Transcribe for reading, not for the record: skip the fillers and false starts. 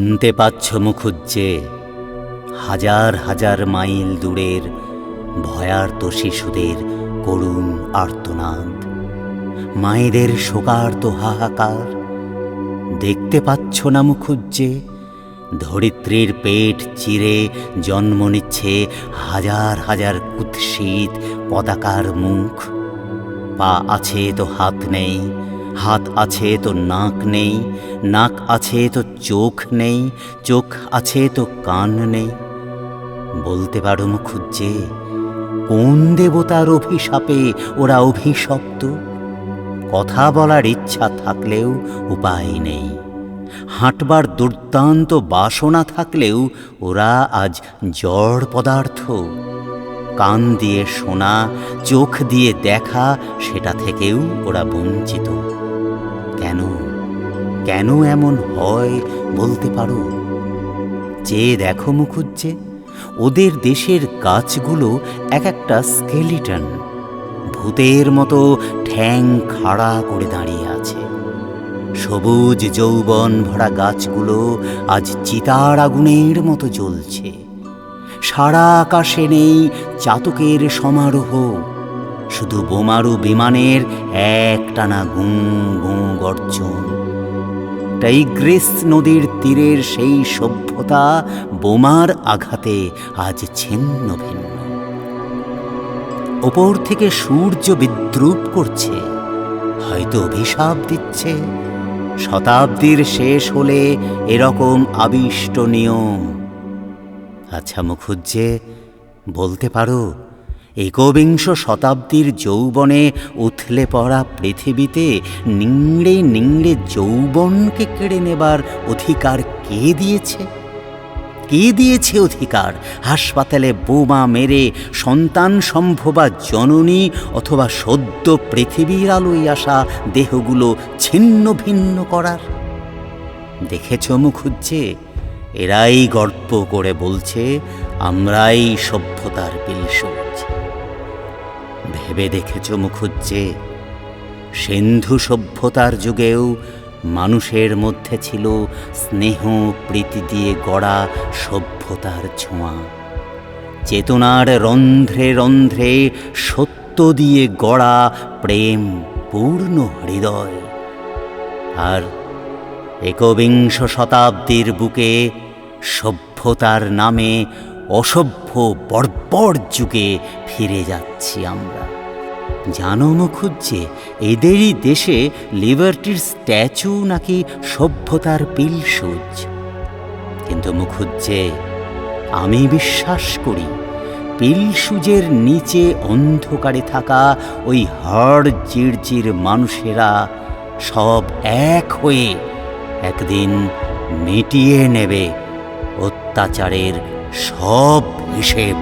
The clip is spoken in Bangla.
শুনতে পাচ্ছ মুখুজ্জে হাজার হাজার মাইল দূরের ভয়ার্ত শিশুদের করুণ আর্তনাদ, মায়েদের শোকার্ত হাহাকার? দেখতে পাচ্ছ না মুখুজ্জে ধরিত্রীর পেট চিরে জন্ম নিচ্ছে হাজার হাজার কুৎসিত পতাকার মুখ? পা আছে তো হাত নেই, হাত আছে তো নাক নেই, নাক আছে তো চোখ নেই, চোখ আছে তো কান নেই। বলতে পারো মুখুজ্জে কোন দেবতার অভিশাপে ওরা অভিশপ্ত? কথা বলার ইচ্ছা থাকলেও উপায় নেই, হাঁটবার দুর্দান্ত বাসনা থাকলেও ওরা আজ জড় পদার্থ। কান দিয়ে শোনা, চোখ দিয়ে দেখা, সেটা থেকেও ওরা বঞ্চিত। কেন কেন এমন হয় বলতে পারো? যে দেখো মুখুজ্জে ওদের দেশের গাছগুলো এক একটা স্কেলিটন, ভূতের মতো ঠ্যাং খাড়া করে দাঁড়িয়ে আছে। সবুজ যৌবন ভরা গাছগুলো আজ চিতার আগুনের মতো জ্বলছে। সারা আকাশে নেই চাতকের সমারোহ, শুধু বোমারু বিমানের একটানা গুঁ গুঁ গর্জন। টাইগ্রিস নদীর তীরের সেই সভ্যতা বোমার আঘাতে আজ ছিন্ন ভিন্ন। ওপর থেকে সূর্য বিদ্রুপ করছে, হয়তো অভিশাপ দিচ্ছে। শতাব্দীর শেষ হলে এরকম আবিষ্ট নিয়ম। আচ্ছা মুখুজ্জে বলতে পারো একবিংশ শতাব্দীর যৌবনে উথলে পড়া পৃথিবীতে নিংড়ে নিংড়ে যৌবনকে কেড়ে নেবার অধিকার কে দিয়েছে? কে দিয়েছে অধিকার হাসপাতালে বোমা মেরে সন্তান সম্ভবা জননী অথবা সদ্য পৃথিবীর আলোয় আসা দেহগুলো ছিন্ন ভিন্ন করার? দেখেছ মুখুজ্জে এরাই গর্ব করে বলছে আমরাই সভ্যতার পিলসুজ। ভেবে দেখেছ মুখুজ্জে সিন্ধু সভ্যতার যুগেও মানুষের মধ্যে ছিল স্নেহ প্রীতি দিয়ে গড়া সভ্যতার ছোঁয়া, চেতনার রন্ধ্রে রন্ধ্রে সত্য দিয়ে গড়া প্রেম পূর্ণ হৃদয়। আর একবিংশ শতাব্দীর বুকে সভ্যতার নামে অসভ্য বর্বর যুগে ফিরে যাচ্ছি আমরা। জানো মুখুজ্জে এদেরই দেশে লিবার্টির স্ট্যাচু নাকি সভ্যতার পিলসুজ। কিন্তু মুখুজ্জে আমি বিশ্বাস করি পিলসুজের নিচে অন্ধকারে থাকা ওই হাড় চিড়চির মানুষেরা সব এক হয়ে একদিন মিটিয়ে নেবে অত্যাচারের সব হিসেব।